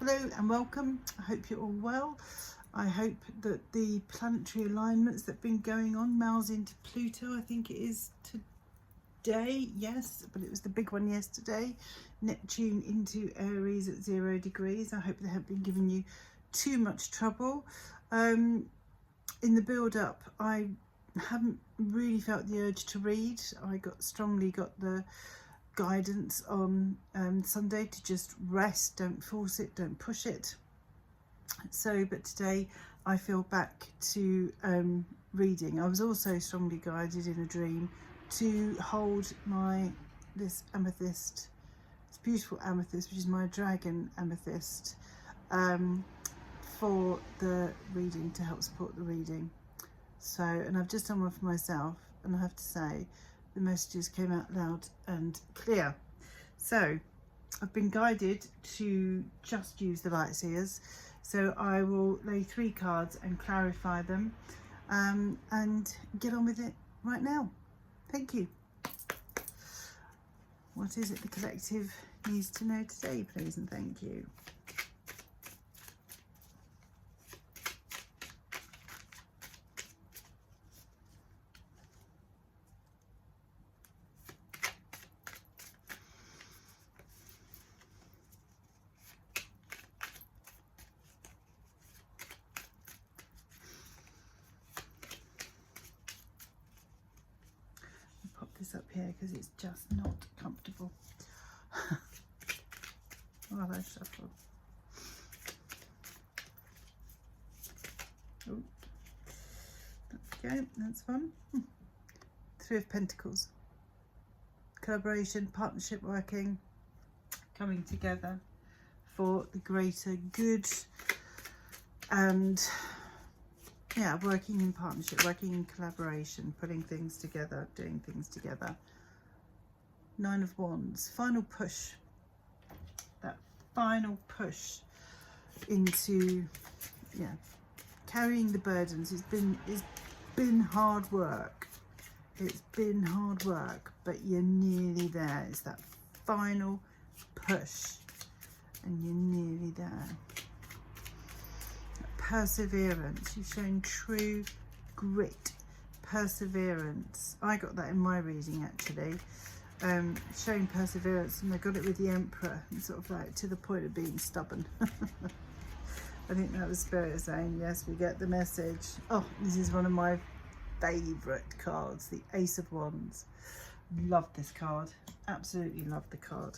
Hello and welcome. I hope you're all well. I hope that the planetary alignments that have been going on, Mars into Pluto, I think it is today, yes, but it was the big one yesterday. Neptune into Aries at 0 degrees. I hope they haven't been giving you too much trouble. In the build up, I haven't really felt the urge to read. I strongly got the guidance on Sunday to just rest, don't force it, don't push it. So, but today I feel back to reading. I was also strongly guided in a dream to hold this amethyst, this beautiful amethyst, which is my dragon amethyst, for the reading, to help support the reading. So, and I've just done one for myself, and I have to say the messages came out loud and clear. So I've been guided to just use the light seers. So I will lay 3 cards and clarify them and get on with it right now. Thank you. What is it the collective needs to know today, please, and thank you. Up here because it's just not comfortable. While I shuffle. Oh, okay, that's fun. 3 of Pentacles. Collaboration, partnership, working, coming together for the greater good, and yeah, working in partnership, working in collaboration, putting things together, doing things together. 9 of Wands, final push. That final push into, yeah, carrying the burdens. It's been hard work. It's been hard work, but you're nearly there. It's that final push, and you're nearly there. Perseverance. You've shown true grit, perseverance. I got that in my reading actually, showing perseverance, and I got it with the Emperor, and sort of like to the point of being stubborn. I think that was Spirit saying, yes, we get the message. Oh, this is one of my favourite cards, the Ace of Wands. Love this card, absolutely love the card.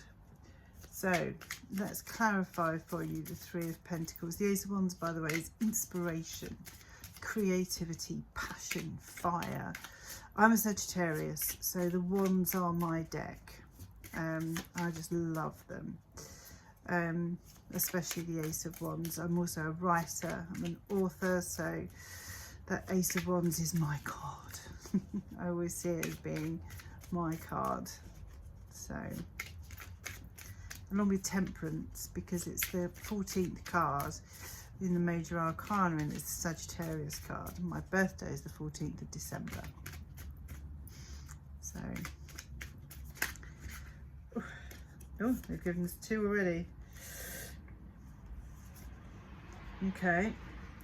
So let's clarify for you the 3 of Pentacles. The Ace of Wands, by the way, is inspiration, creativity, passion, fire. I'm a Sagittarius, so the wands are my deck. I just love them, especially the Ace of Wands. I'm also a writer, I'm an author, so that Ace of Wands is my card. I always see it as being my card. So, along with Temperance, because it's the 14th card in the Major Arcana, and it's the Sagittarius card. And my birthday is the 14th of December. So, oh, they've given us 2 already. Okay,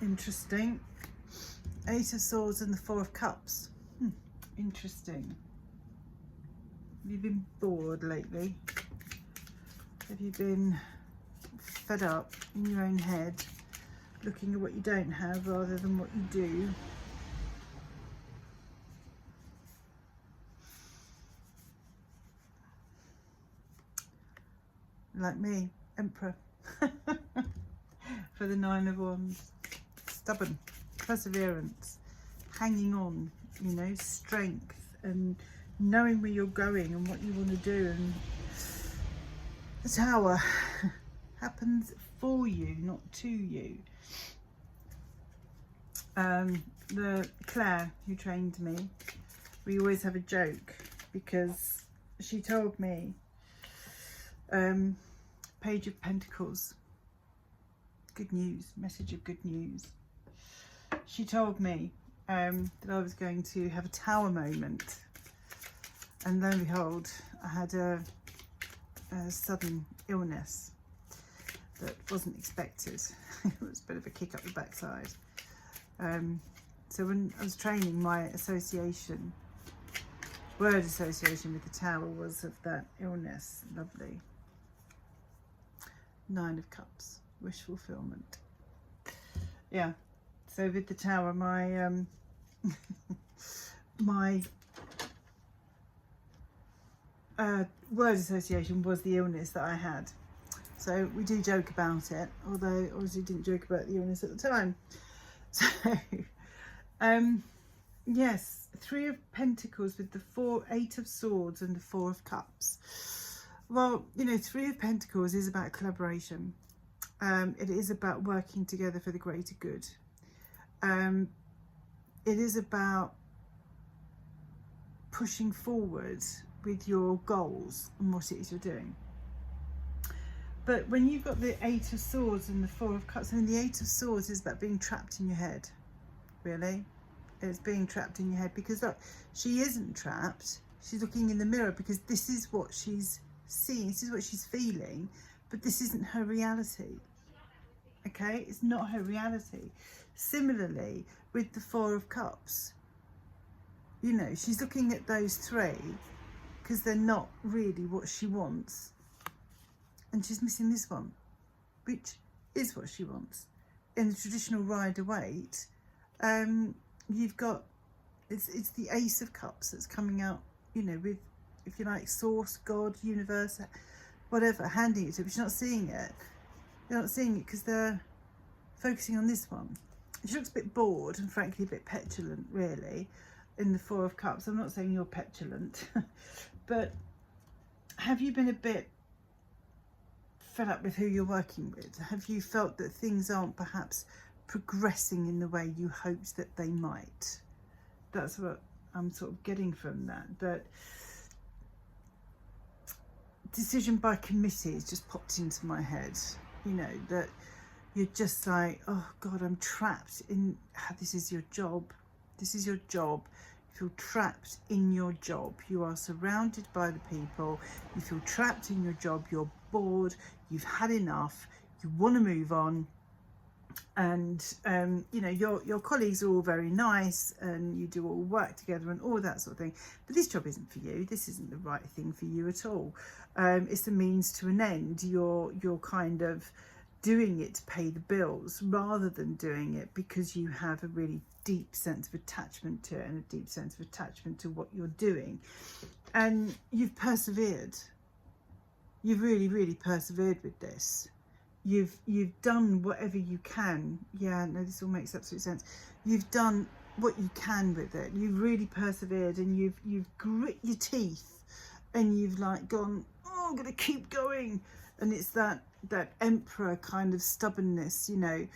interesting. 8 of Swords and the 4 of Cups. Interesting. Have you been bored lately? Have you been fed up in your own head, looking at what you don't have rather than what you do? Like me, Emperor. For the 9 of Wands. Stubborn, perseverance, hanging on, you know, strength, and knowing where you're going and what you want to do. And the Tower happens for you, not to you. The Claire, who trained me, we always have a joke, because she told me, Page of Pentacles, good news, message of good news. She told me that I was going to have a Tower moment, and lo and behold, I had a sudden illness that wasn't expected. It was a bit of a kick up the backside. So when I was training, my association, word association with the Tower was of that illness. Lovely. 9 of Cups, wish fulfillment. Yeah, so with the Tower, my my word association was the illness that I had. So we do joke about it, although obviously didn't joke about the illness at the time. So yes, 3 of Pentacles with the 8 of Swords and the 4 of Cups. Well, you know, 3 of Pentacles is about collaboration. It is about working together for the greater good. It is about pushing forward with your goals and what it is you're doing. But when you've got the 8 of Swords and the 4 of Cups, I mean, the 8 of Swords is about being trapped in your head, really. It's being trapped in your head, because look, she isn't trapped. She's looking in the mirror because this is what she's seeing, this is what she's feeling, but this isn't her reality. Okay, it's not her reality. Similarly, with the 4 of Cups, you know, she's looking at those 3 because they're not really what she wants, and she's missing this one, which is what she wants. In the traditional Rider-Waite, you've got, it's the Ace of Cups that's coming out, you know, with, if you like, source, God, universe, whatever, handing it to her, but she's not seeing it. They're not seeing it because they're focusing on this one. She looks a bit bored and frankly a bit petulant, really, in the 4 of Cups. I'm not saying you're petulant, but have you been a bit fed up with who you're working with? Have you felt that things aren't perhaps progressing in the way you hoped that they might? That's what I'm sort of getting from that. That decision by committee has just popped into my head. You know, that you're just like, oh God, I'm trapped in, this is your job. This is your job. You feel trapped in your job. You are surrounded by the people. You feel trapped in your job. You're bored. You've had enough. You want to move on. And you know, your colleagues are all very nice and you do all work together and all that sort of thing, but this job isn't for you. This isn't the right thing for you at all. It's a means to an end. You're kind of doing it to pay the bills rather than doing it because you have a really deep sense of attachment to it and a deep sense of attachment to what you're doing. And you've persevered. You've really persevered with this. You've done whatever you can. Yeah, no, this all makes absolute sense. You've done what you can with it. You've really persevered, and you've grit your teeth, and you've like gone, oh, I'm gonna keep going. And it's that emperor kind of stubbornness, you know.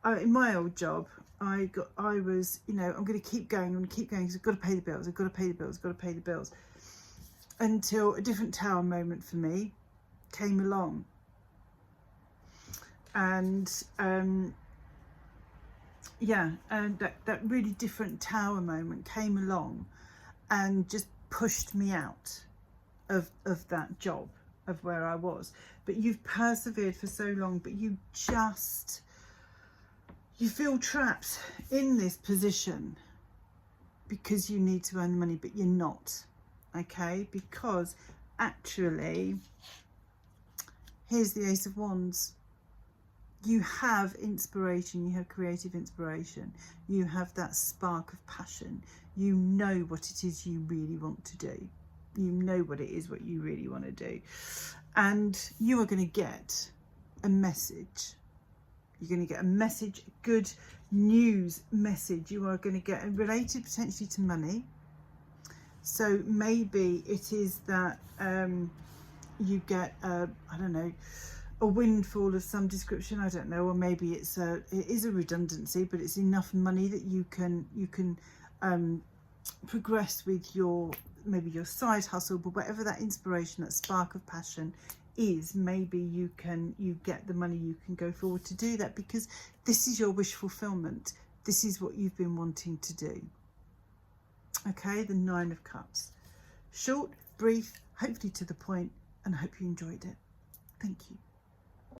In my old job, I was, you know, I'm gonna keep going. I'm gonna keep going because I've got to pay the bills. I've got to pay the bills. I've got to pay the bills. Until a different Tower moment for me came along. And yeah, and that really different Tower moment came along and just pushed me out of that job, of where I was. But you've persevered for so long, but you feel trapped in this position because you need to earn the money, but you're not, okay? Because actually, here's the Ace of Wands. You have inspiration, you have creative inspiration, you have that spark of passion, you know what it is you really want to do, you know what it is what you really want to do, and you are going to get a message. You're going to get a message, a good news message. You are going to get related potentially to money. So maybe it is that you get I don't know, a windfall of some description, I don't know, or maybe it is a redundancy, but it's enough money that you can progress with maybe your side hustle. But whatever that inspiration, that spark of passion is, maybe you get the money, you can go forward to do that, because this is your wish fulfillment. This is what you've been wanting to do. Okay, the 9 of Cups. Short, brief, hopefully to the point, and I hope you enjoyed it. Thank you.